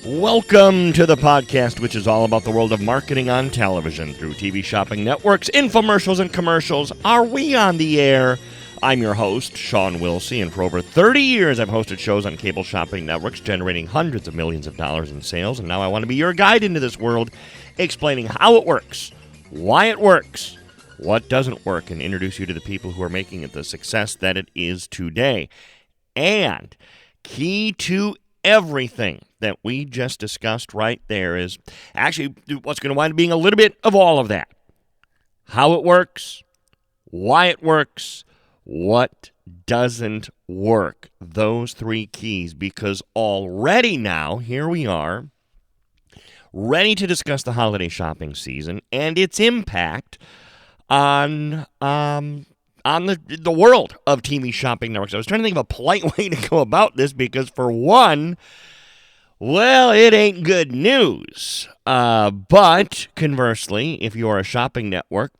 Welcome to the podcast, which is all about the world of marketing on television through TV shopping networks, infomercials, and commercials. Are we on the air? I'm your host, Shawn Wilsey, and for over 30 years I've hosted shows on cable shopping networks, generating hundreds of millions of dollars in sales, and now I want to be your guide into this world, explaining how it works, why it works, what doesn't work, and introduce you to the people who are making it the success that it is today. And key to everything that we just discussed right there is actually what's going to wind up being a little bit of all of that. How it works, why it works, what doesn't work. Those three keys, because already now, here we are, ready to discuss the holiday shopping season and its impact on the world of TV shopping networks. I was trying to think of a polite way to go about this because, for one, well, it ain't good news. But conversely, if you are a shopping network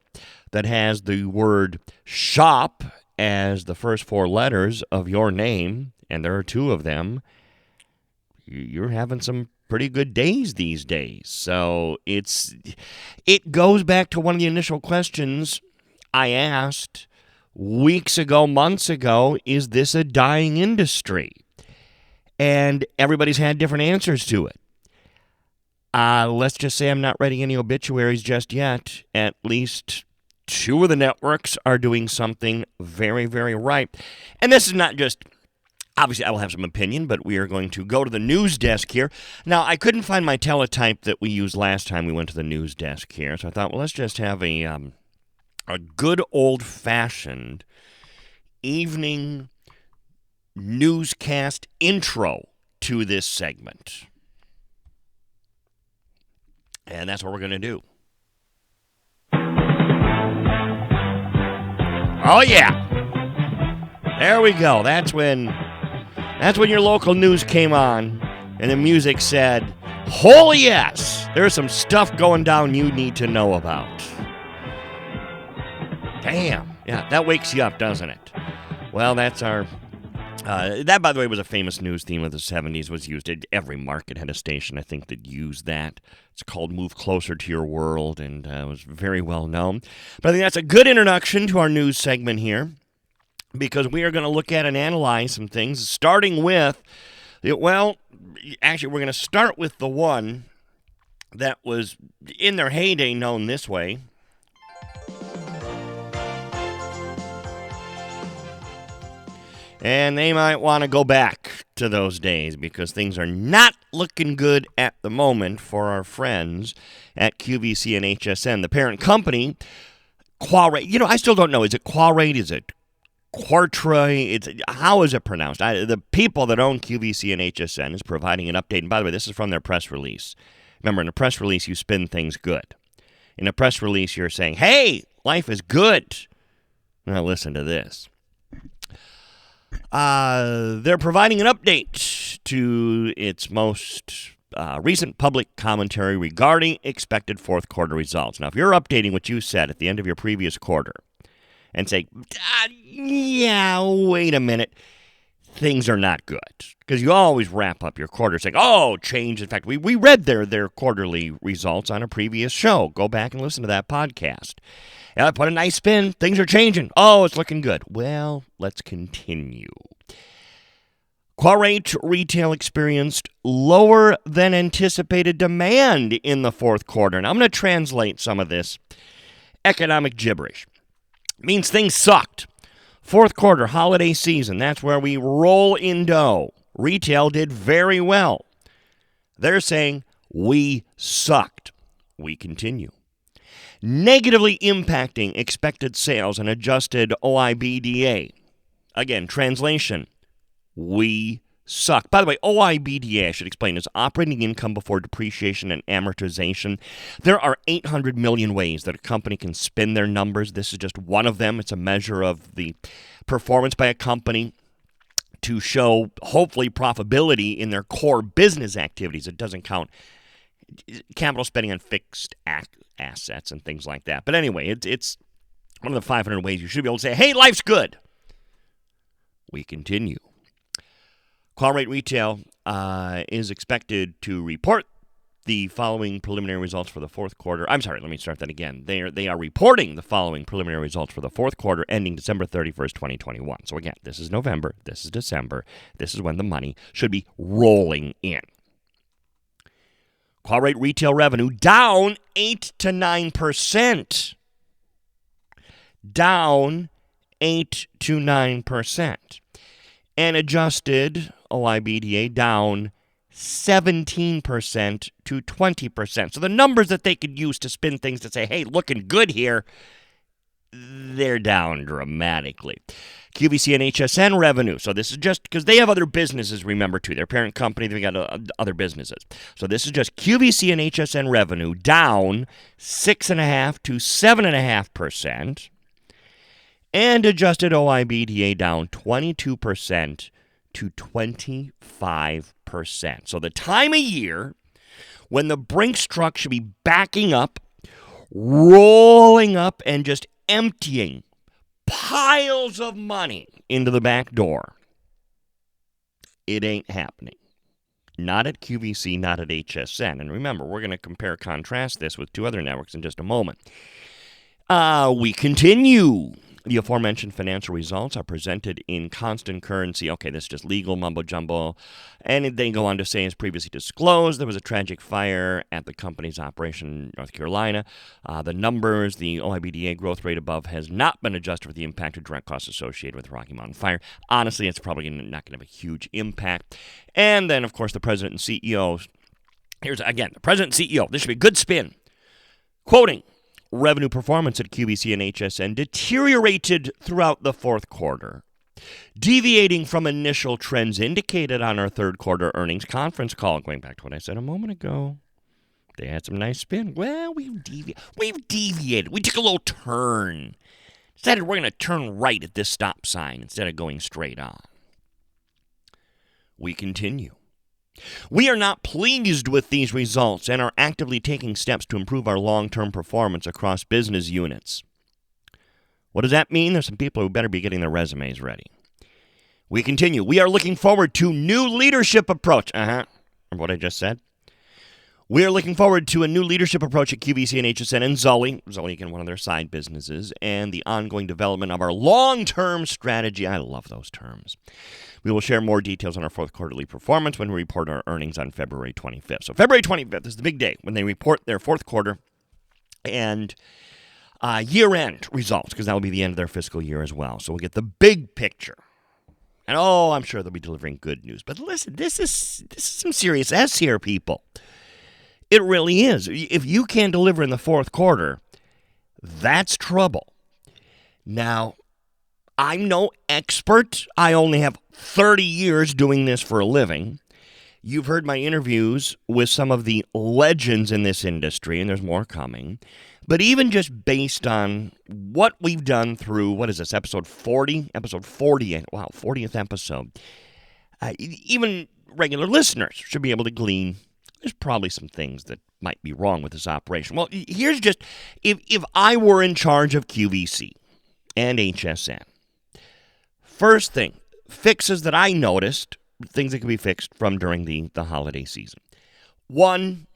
that has the word shop as the first four letters of your name, and there are two of them, you're having some pretty good days these days. So it goes back to one of the initial questions I asked weeks ago, months ago. Is this a dying industry? And everybody's had different answers to it. Let's just say I'm not writing any obituaries just yet. At least two of the networks are doing something very, very right. And this is not just, obviously I will have some opinion, but we are going to go to the news desk here. Now, I couldn't find my teletype that we used last time we went to the news desk here. So I thought, well, let's just have a good old-fashioned evening newscast intro to this segment. And that's what we're going to do. Oh, yeah. There we go. That's when your local news came on and the music said, "Oh, yes, there's some stuff going down you need to know about." Damn. Yeah, that wakes you up, doesn't it? Well, that's our... that, by the way, was a famous news theme of the 70s, was used at every market had a station, I think, that used that. It's called Move Closer to Your World, and was very well known. But I think that's a good introduction to our news segment here, because we are going to look at and analyze some things, starting with, well, actually, we're going to start with the one that was, in their heyday, known this way. And they might want to go back to those days because things are not looking good at the moment for our friends at QVC and HSN. The parent company, Quarate, I still don't know. Is it Quarate? Is it Quartre? How is it pronounced? The people that own QVC and HSN is providing an update. And by the way, this is from their press release. Remember, in a press release, you spin things good. In a press release, you're saying, hey, life is good. Now listen to this. They're providing an update to its most recent public commentary regarding expected fourth quarter results. Now, if you're updating what you said at the end of your previous quarter and say, yeah, wait a minute, things are not good. Because you always wrap up your quarter saying, oh, change. In fact, we read their quarterly results on a previous show. Go back and listen to that podcast. And I put a nice spin. Things are changing. Oh, it's looking good. Well, let's continue. Quarate Retail experienced lower than anticipated demand in the fourth quarter. Now, I'm going to translate some of this economic gibberish. It means things sucked. Fourth quarter, holiday season, that's where we roll in dough. Retail did very well. They're saying, we sucked. We continue. Negatively impacting expected sales and adjusted OIBDA. Again, translation, we suck. By the way, OIBDA, I should explain, is operating income before depreciation and amortization. There are 800 million ways that a company can spin their numbers. This is just one of them. It's a measure of the performance by a company to show, hopefully, profitability in their core business activities. It doesn't count capital spending on fixed assets and things like that. But anyway, it's one of the 500 ways you should be able to say, hey, life's good. We continue. Qual Rate Retail is expected to report the following preliminary results for the fourth quarter. I'm sorry, let me start that again. They are reporting the following preliminary results for the fourth quarter ending December 31st, 2021. So again, this is November, this is December, this is when the money should be rolling in. Qual Rate Retail revenue down 8 to 9%. Down 8 to 9%. And adjusted OIBDA down 17% to 20%. So the numbers that they could use to spin things to say, hey, looking good here, they're down dramatically. QVC and HSN revenue. So this is just because they have other businesses, remember, too. Their parent company, they've got other businesses. So this is just QVC and HSN revenue down 6.5% to 7.5%. And adjusted OIBDA down 22% to 25%. So the time of year when the Brinks truck should be backing up, rolling up, and just emptying piles of money into the back door, it ain't happening. Not at QVC, not at HSN. And remember, we're going to contrast this with two other networks in just a moment. We continue. The aforementioned financial results are presented in constant currency. Okay, this is just legal mumbo-jumbo. And they go on to say, as previously disclosed, there was a tragic fire at the company's operation in North Carolina. The numbers, the OIBDA growth rate above has not been adjusted for the impact of direct costs associated with the Rocky Mountain fire. Honestly, it's probably not going to have a huge impact. And then, of course, the president and CEO. Here's, again, the president and CEO. This should be a good spin. Quoting, revenue performance at QVC and HSN deteriorated throughout the fourth quarter, deviating from initial trends indicated on our third quarter earnings conference call. Going back to what I said a moment ago, they had some nice spin. Well, we've deviated. We took a little turn. Decided we're going to turn right at this stop sign instead of going straight on. We continue. We are not pleased with these results and are actively taking steps to improve our long-term performance across business units. What does that mean? There's some people who better be getting their resumes ready. We continue. We are looking forward to new leadership approach. Remember what I just said? We are looking forward to a new leadership approach at QVC and HSN and Zully, again, one of their side businesses, and the ongoing development of our long-term strategy. I love those terms. We will share more details on our fourth quarterly performance when we report our earnings on February 25th. So February 25th is the big day when they report their fourth quarter and year-end results, because that will be the end of their fiscal year as well. So we'll get the big picture. And I'm sure they'll be delivering good news. But listen, this is some serious S here, people. It really is. If you can't deliver in the fourth quarter, that's trouble. Now, I'm no expert. I only have 30 years doing this for a living. You've heard my interviews with some of the legends in this industry, and there's more coming. But even just based on what we've done through, what is this, episode 40? Episode 40, wow, 40th episode. Even regular listeners should be able to glean. There's probably some things that might be wrong with this operation. Well, here's just, if I were in charge of QVC and HSN, first thing, fixes that I noticed, things that can be fixed from during the holiday season. One,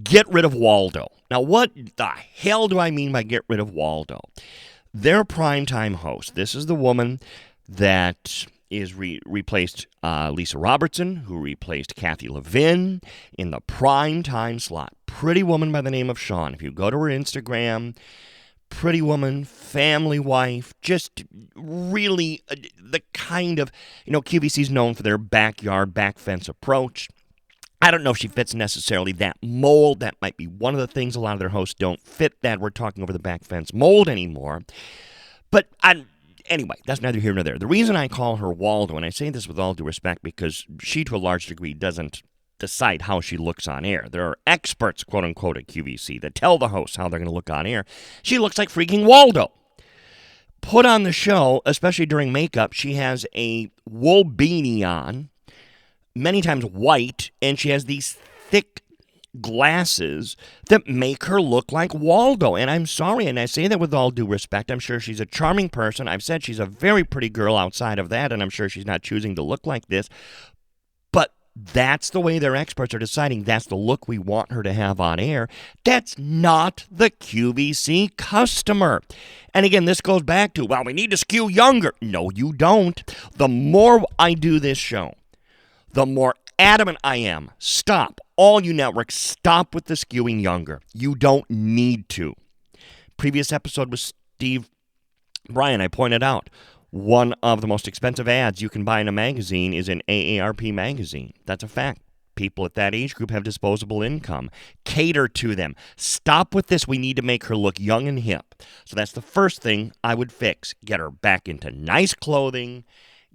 get rid of Waldo. Now, what the hell do I mean by get rid of Waldo? Their primetime host, this is the woman that is replaced Lisa Robertson, who replaced Kathy Levin in the primetime slot. Pretty woman by the name of Shawn. If you go to her Instagram, pretty woman, family wife, just really the kind of, QVC's known for their backyard, back fence approach. I don't know if she fits necessarily that mold. That might be one of the things. A lot of their hosts don't fit that. We're talking over the back fence mold anymore. But anyway, that's neither here nor there. The reason I call her Waldo, and I say this with all due respect because she, to a large degree, doesn't decide how she looks on air. There are experts, quote-unquote, at QVC that tell the hosts how they're going to look on air. She looks like freaking Waldo. Put on the show, especially during makeup, she has a wool beanie on, many times white, and she has these thick glasses that make her look like Waldo. And I'm sorry, and I say that with all due respect. I'm sure she's a charming person. I've said she's a very pretty girl outside of that, and I'm sure she's not choosing to look like this. that's the way their experts are deciding that's the look we want her to have on air. That's not the QVC customer. And again, this goes back to, well, we need to skew younger. No, you don't. The more I do this show, the more adamant I am. Stop. All you networks, stop with the skewing younger. You don't need to. Previous episode with Steve Bryan, I pointed out, one of the most expensive ads you can buy in a magazine is an AARP magazine. That's a fact. People at that age group have disposable income. Cater to them. Stop with this. We need to make her look young and hip. So that's the first thing I would fix. Get her back into nice clothing.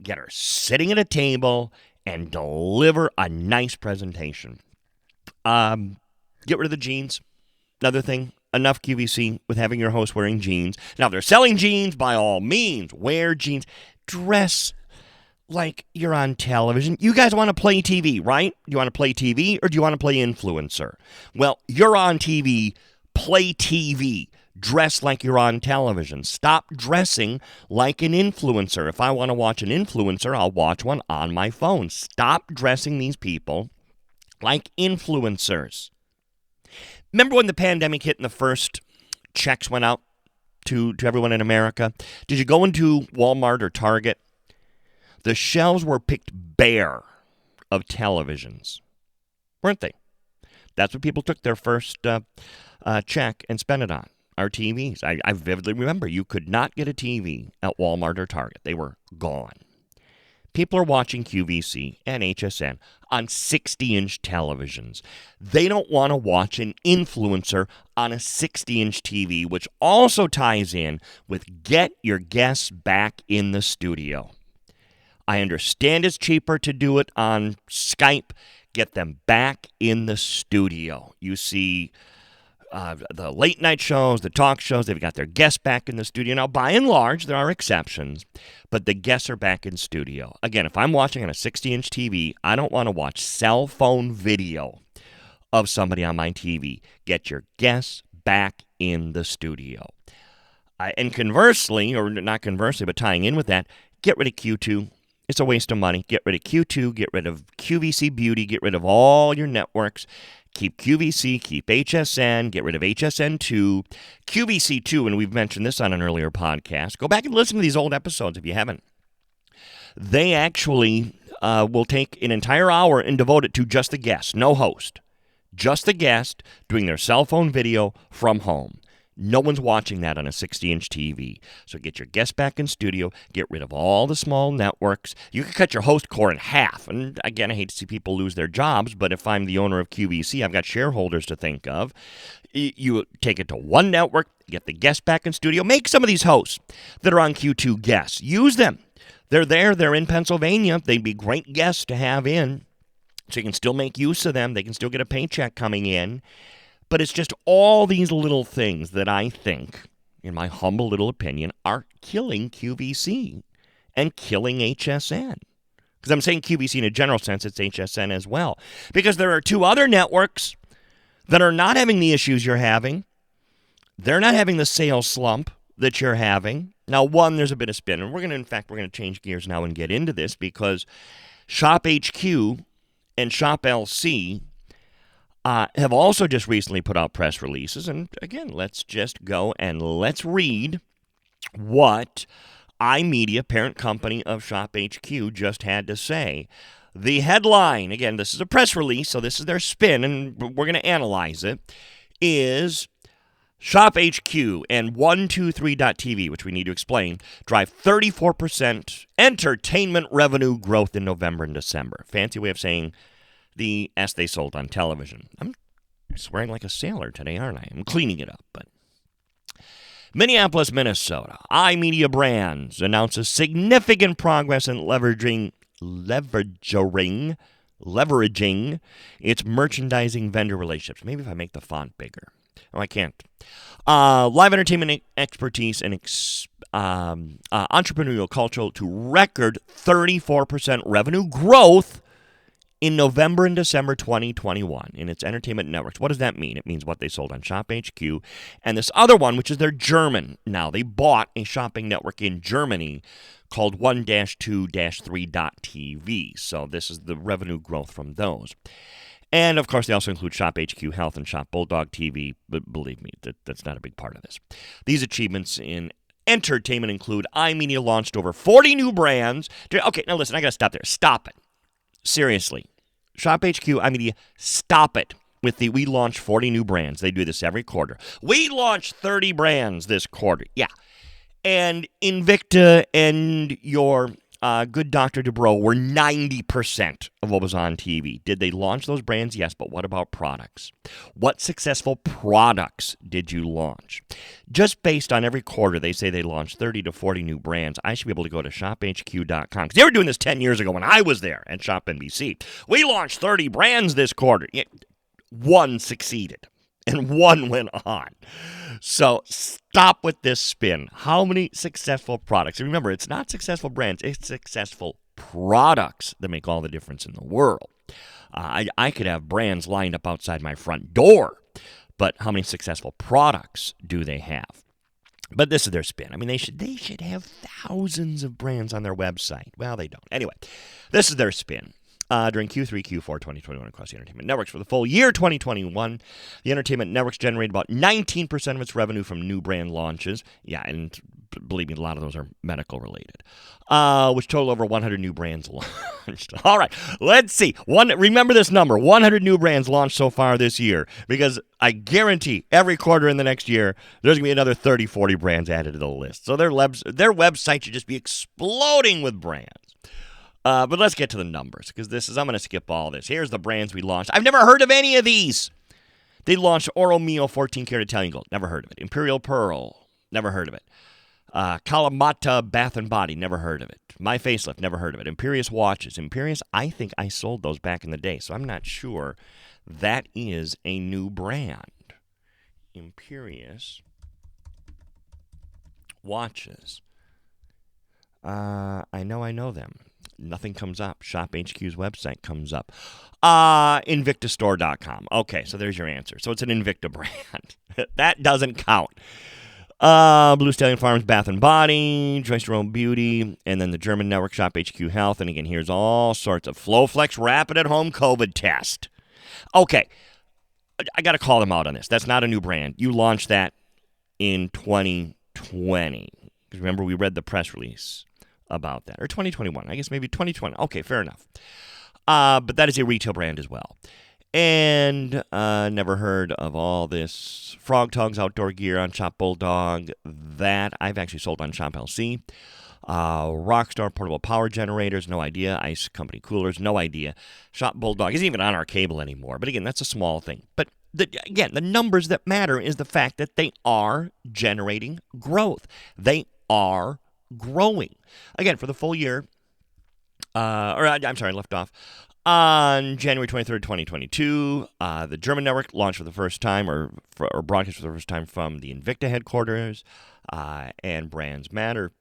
Get her sitting at a table and deliver a nice presentation. Get rid of the jeans. Another thing. Enough QVC with having your host wearing jeans. Now, if they're selling jeans, by all means, wear jeans. Dress like you're on television. You guys want to play TV, right? You want to play TV or do you want to play influencer? Well, you're on TV. Play TV. Dress like you're on television. Stop dressing like an influencer. If I want to watch an influencer, I'll watch one on my phone. Stop dressing these people like influencers. Remember when the pandemic hit and the first checks went out to everyone in America? Did you go into Walmart or Target? The shelves were picked bare of televisions, weren't they? That's what people took their first check and spent it on, our TVs. I vividly remember you could not get a TV at Walmart or Target. They were gone. People are watching QVC and HSN on 60-inch televisions. They don't want to watch an influencer on a 60-inch TV, which also ties in with get your guests back in the studio. I understand it's cheaper to do it on Skype. Get them back in the studio. You see the late night shows, the talk shows, they've got their guests back in the studio. Now, by and large, there are exceptions, but the guests are back in studio. Again, if I'm watching on a 60-inch TV, I don't want to watch cell phone video of somebody on my TV. Get your guests back in the studio. And conversely, or not conversely, but tying in with that, get rid of Q2. It's a waste of money. Get rid of Q2, get rid of QVC Beauty, get rid of all your networks. Keep QVC, keep HSN, get rid of HSN2, QVC2, and we've mentioned this on an earlier podcast. Go back and listen to these old episodes if you haven't. They actually will take an entire hour and devote it to just the guest, no host. Just the guest doing their cell phone video from home. No one's watching that on a 60-inch TV. So get your guests back in studio. Get rid of all the small networks. You can cut your host core in half. And again, I hate to see people lose their jobs, but if I'm the owner of QVC, I've got shareholders to think of. You take it to one network, get the guests back in studio. Make some of these hosts that are on Q2 guests. Use them. They're there. They're in Pennsylvania. They'd be great guests to have in. So you can still make use of them. They can still get a paycheck coming in. But it's just all these little things that I think, in my humble little opinion, are killing QVC and killing HSN. Because I'm saying QVC in a general sense, it's HSN as well. Because there are two other networks that are not having the issues you're having. They're not having the sales slump that you're having. Now, one, there's a bit of spin. And we're going to change gears now and get into this because Shop HQ and Shop LC have also just recently put out press releases. And again, let's just go and let's read what iMedia, parent company of Shop HQ, just had to say. The headline, again, this is a press release, so this is their spin, and we're going to analyze it, is Shop HQ and 123.tv, which we need to explain, drive 34% entertainment revenue growth in November and December. Fancy way of saying the S they sold on television. I'm swearing like a sailor today, aren't I? I'm cleaning it up, but Minneapolis, Minnesota. iMedia Brands announces significant progress in leveraging its merchandising vendor relationships. Maybe if I make the font bigger. Oh, I can't. Live entertainment expertise and entrepreneurial culture to record 34% revenue growth in November and December 2021 in its entertainment networks. What does that mean? It means what they sold on Shop HQ. And this other one, which is their German now. They bought a shopping network in Germany called 1-2-3.tv. So this is the revenue growth from those. And, of course, they also include Shop HQ Health and Shop Bulldog TV. But believe me, that's not a big part of this. These achievements in entertainment include iMedia launched over 40 new brands. Okay, now listen, I got to stop there. Stop it. Seriously. Shop HQ, iMedia, stop it with the we launch 40 new brands. They do this every quarter. We launched 30 brands this quarter. Yeah. And Invicta and your good Dr. Dubrow were 90% of what was on TV. Did they launch those brands? Yes, but what about products? What successful products did you launch? Just based on every quarter, they say they launched 30 to 40 new brands. I should be able to go to shophq.com. Because they were doing this 10 years ago when I was there at Shop NBC. We launched 30 brands this quarter. One succeeded. And one went on. So stop with this spin. How many successful products? And remember, it's not successful brands. It's successful products that make all the difference in the world. I could have brands lined up outside my front door, but how many successful products do they have? But this is their spin. I mean, they should have thousands of brands on their website. Well, they don't. Anyway, this is their spin. During Q3, Q4 2021 across the entertainment networks. For the full year 2021, the entertainment networks generated about 19% of its revenue from new brand launches. Yeah, and believe me, a lot of those are medical related, which total over 100 new brands launched. All right, let's see. Remember this number, 100 new brands launched so far this year, because I guarantee every quarter in the next year, there's going to be another 30, 40 brands added to the list. So their website should just be exploding with brands. But let's get to the numbers, because I'm going to skip all this. Here's the brands we launched. I've never heard of any of these. They launched Oro Mio 14 karat Italian Gold. Never heard of it. Imperial Pearl. Never heard of it. Kalamata Bath and Body. Never heard of it. My Facelift. Never heard of it. Imperious Watches. Imperious, I think I sold those back in the day, so I'm not sure that is a new brand. Imperious Watches. I know them. Nothing comes up. Shop HQ's website comes up. InvictaStore.com. Okay, so there's your answer. So it's an Invicta brand. That doesn't count. Blue Stallion Farms Bath and Body, Joyce Jerome Beauty, and then the German network Shop HQ Health. And again, here's all sorts of FlowFlex Rapid at Home COVID Test. Okay, I got to call them out on this. That's not a new brand. You launched that in 2020. Because remember, we read the press release about that. Or 2021. I guess maybe 2020. Okay, fair enough. But that is a retail brand as well. And never heard of all this Frog Tongues outdoor gear on Shop Bulldog. That I've actually sold on Shop LC. Rockstar portable power generators, no idea. Ice Company coolers, no idea. Shop Bulldog isn't even on our cable anymore. But again, that's a small thing. But again, the numbers that matter is the fact that they are generating growth. They are growing. Again, for the full year, I left off. On January 23rd, 2022, the German network launched for the first time, or broadcast for the first time from the Invicta headquarters, and Brands Matter,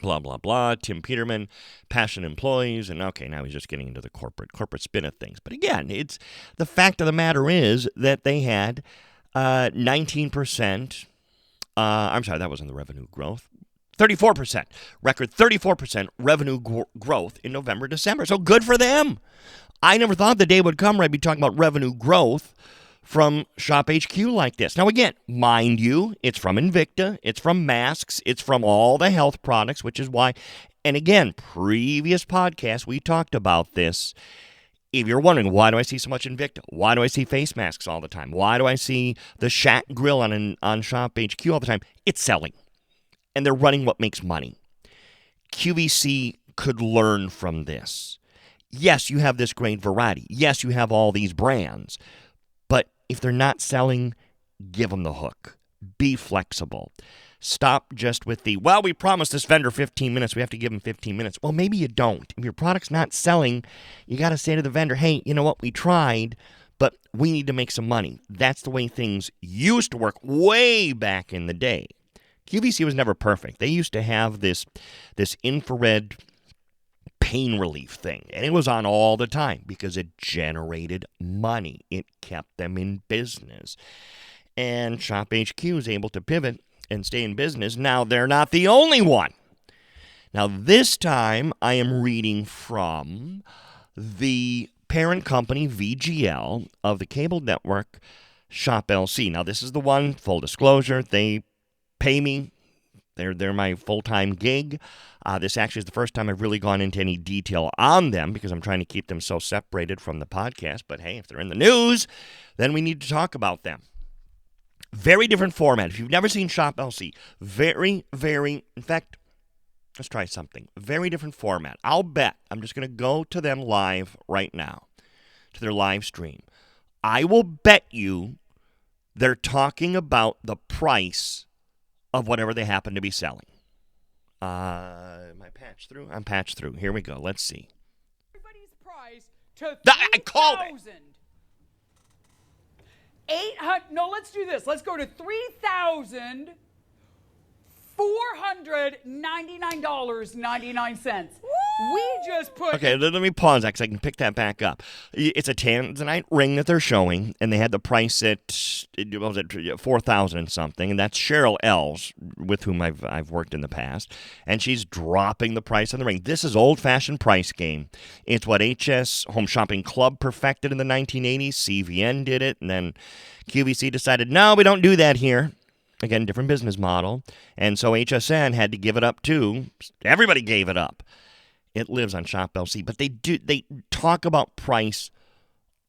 blah, blah, blah. Tim Peterman, passionate employees, and okay, now he's just getting into the corporate spin of things. But again, it's the fact of the matter is that they had 19%, that wasn't the revenue growth, 34%, record 34% revenue growth in November, December. So good for them. I never thought the day would come where I'd be talking about revenue growth from Shop HQ like this. Now, again, mind you, it's from Invicta, it's from masks, it's from all the health products, which is why, and again, previous podcasts, we talked about this. If you're wondering, why do I see so much Invicta? Why do I see face masks all the time? Why do I see the Shack grill on Shop HQ all the time? It's selling. And they're running what makes money. QVC could learn from this. Yes, you have this great variety. Yes, you have all these brands. But if they're not selling, give them the hook. Be flexible. Stop just with we promised this vendor 15 minutes. We have to give them 15 minutes. Well, maybe you don't. If your product's not selling, you got to say to the vendor, hey, you know what? We tried, but we need to make some money. That's the way things used to work way back in the day. QVC was never perfect. They used to have this infrared pain relief thing. And it was on all the time because it generated money. It kept them in business. And Shop HQ is able to pivot and stay in business. Now, they're not the only one. Now, this time I am reading from the parent company, VGL, of the cable network Shop LC. Now, this is the one, full disclosure, they pay me. They're my full-time gig. This actually is the first time I've really gone into any detail on them because I'm trying to keep them so separated from the podcast. But hey, if they're in the news, then we need to talk about them. Very different format. If you've never seen Shop LC, very, in fact, let's try something. Very different format. I'll bet, I'm just going to go to them live right now, to their live stream. I will bet you they're talking about the price of whatever they happen to be selling. Am I patched through? I'm patched through. Here we go. Let's see. Everybody's price to I called it. 800. No, let's do this. Let's go to $3,499.99. We just put. Okay, let me pause that because I can pick that back up. It's a tanzanite ring that they're showing, and they had the price at what was it, $4,000 and something, and that's Cheryl L's, with whom I've worked in the past, and she's dropping the price on the ring. This is old-fashioned price game. It's what HS Home Shopping Club perfected in the 1980s. CVN did it, and then QVC decided, no, we don't do that here. Again, different business model, and so HSN had to give it up too. Everybody gave it up. It lives on Shop LC, but they talk about price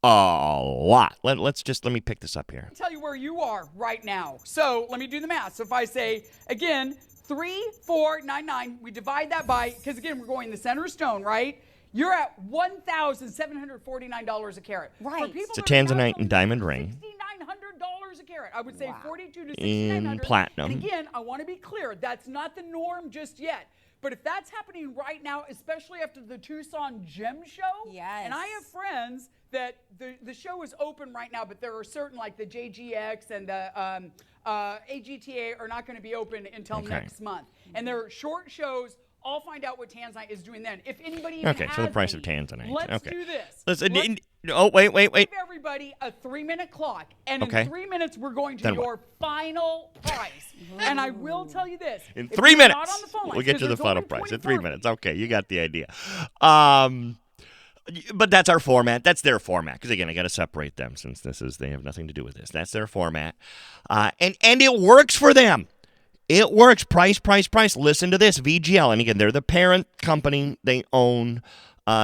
a lot. Let me pick this up here. Tell you where you are right now. So let me do the math. So if I say again 3,499, we divide that by, because again we're going the center stone, right? You're at $1,749 a carat. Right. It's a tanzanite and diamond ring. $6,900 a carat. I would say $4,200 to $6,900 in platinum. And again, I want to be clear. That's not the norm just yet. But if that's happening right now, especially after the Tucson Gem Show, yes. And I have friends that the show is open right now, but there are certain, like the JGX and the AGTA are not going to be open until next month. And they're short shows. I'll find out what Tanzanite is doing then. If anybody even has so the price any, of Tanzanite. Let's do this. Wait. Give everybody a 3-minute clock, and in 3 minutes we're going to Then your final price. And I will tell you this: in 3 minutes, not on the phone we'll get to the there's final only price. In 24 3 minutes, okay, you got the idea. But that's our format. That's their format. Because again, I got to separate them since they have nothing to do with this. That's their format, and it works for them. It works. Price. Listen to this. VGL. And again, they're the parent company. They own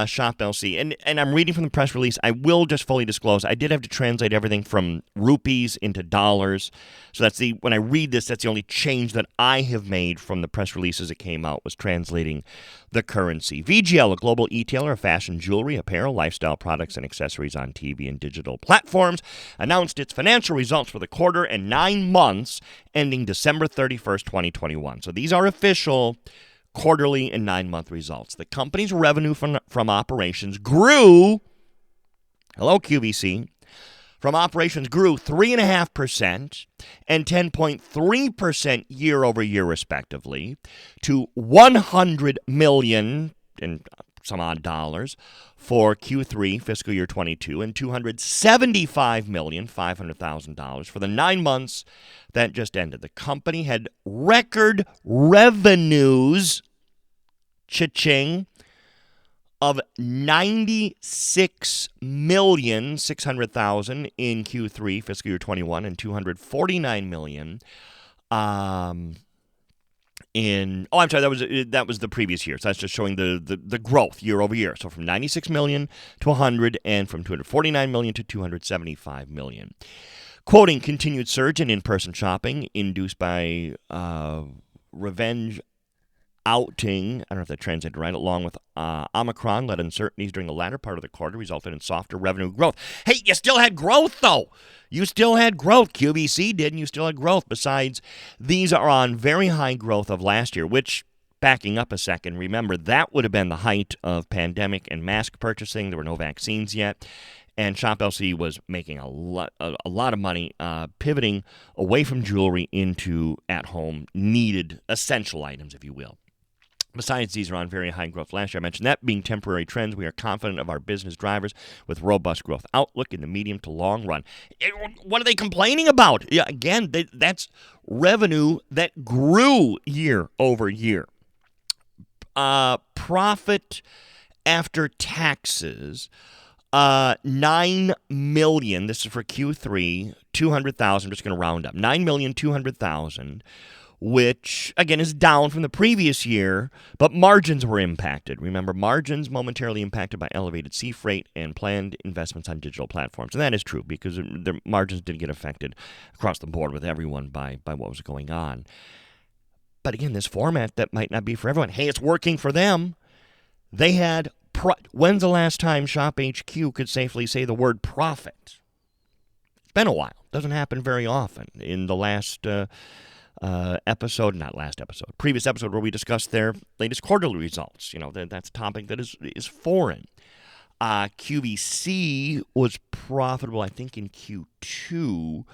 Shop LC. And I'm reading from the press release. I will just fully disclose, I did have to translate everything from rupees into dollars. So when I read this, that's the only change that I have made from the press release as it came out, was translating the currency. VGL, a global e-tailer of fashion, jewelry, apparel, lifestyle products, and accessories on TV and digital platforms, announced its financial results for the quarter and 9 months ending December 31st, 2021. So these are official quarterly and 9-month results. The company's revenue from operations grew, hello QVC, from operations grew 3.5% and 10.3% year over year, respectively, to $100 million and some odd dollars for Q3 fiscal year 22 and $275,500,000 for the 9 months that just ended. The company had record revenues, cha-ching, of $96,600,000 in Q3 fiscal year 21 and $249 million that was the previous year. So that's just showing the growth year over year. So from 96 million to 100, and from 249 million to 275 million. Quoting continued surge in in-person shopping induced by revenge outing, I don't know if that translated right, along with Omicron-led uncertainties during the latter part of the quarter resulted in softer revenue growth. Hey, you still had growth, though. You still had growth. QVC did, and you still had growth. Besides, these are on very high growth of last year, which, backing up a second, remember, that would have been the height of pandemic and mask purchasing. There were no vaccines yet. And Shop LC was making a lot of money, pivoting away from jewelry into at-home needed essential items, if you will. Besides, these are on very high growth last year. I mentioned that being temporary trends. We are confident of our business drivers with robust growth outlook in the medium to long run. What are they complaining about? Yeah, again, that's revenue that grew year over year. Profit after taxes, $9 million. This is for Q3, 200,000. I'm just going to round up. 9,200,000. Which, again, is down from the previous year, but margins were impacted. Remember, margins momentarily impacted by elevated sea freight and planned investments on digital platforms. And that is true because the margins did get affected across the board with everyone by what was going on. But again, this format that might not be for everyone. Hey, it's working for them. They had, when's the last time Shop HQ could safely say the word profit? It's been a while. Doesn't happen very often. In the last... previous episode where we discussed their latest quarterly results. You know, that's a topic that is foreign. QVC was profitable, I think, in Q2,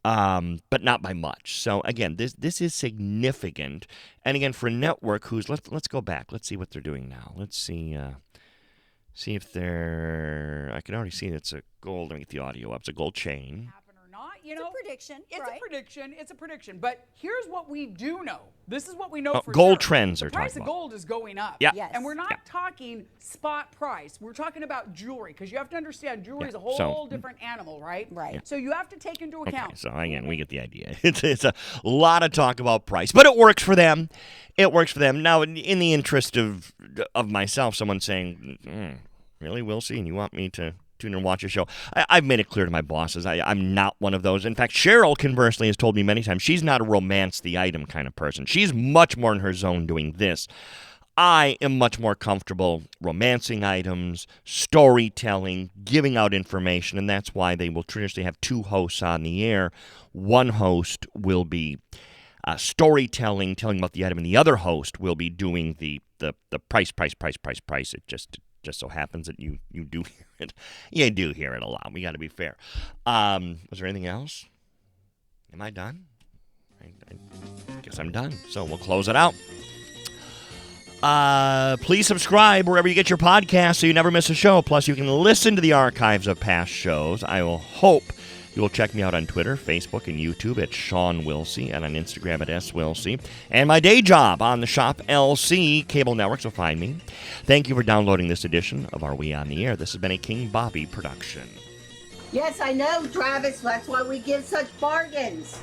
but not by much. So again, this is significant. And again, for a network who's let's go back. Let's see what they're doing now. Let's see if they're. I can already see it's a gold. Let me get the audio up. It's a gold chain. You know, it's a prediction. It's a prediction. But here's what we do know. This is what we know for gold sure. trends are talking about. The price of about. gold is going up. Yeah. Yes. And we're not talking spot price. We're talking about jewelry because you have to understand jewelry is a whole different animal, right? Right. So you have to take into account. Okay, so again, we get the idea. It's a lot of talk about price, but it works for them. It works for them. Now, in the interest of myself, someone saying, really, Wilsey, and you want me to tune in and watch a show? I've made it clear to my bosses I'm not one of those. In fact, Cheryl, conversely, has told me many times she's not a romance the item kind of person. She's much more in her zone doing this. I am much more comfortable romancing items, storytelling, giving out information, and that's why they will traditionally have two hosts on the air. One host will be storytelling, telling about the item, and the other host will be doing the price. It just so happens that you do hear it. You do hear it a lot. We got to be fair. Was there anything else? Am I done? I guess I'm done. So we'll close it out. Please subscribe wherever you get your podcasts so you never miss a show. Plus, you can listen to the archives of past shows. I will hope you will check me out on Twitter, Facebook, and YouTube at Shawn Wilsey, and on Instagram at SWilsey. And my day job on the Shop LC cable network, so find me. Thank you for downloading this edition of Are We On The Air? This has been a King Bobby production. Yes, I know, Travis. That's why we give such bargains.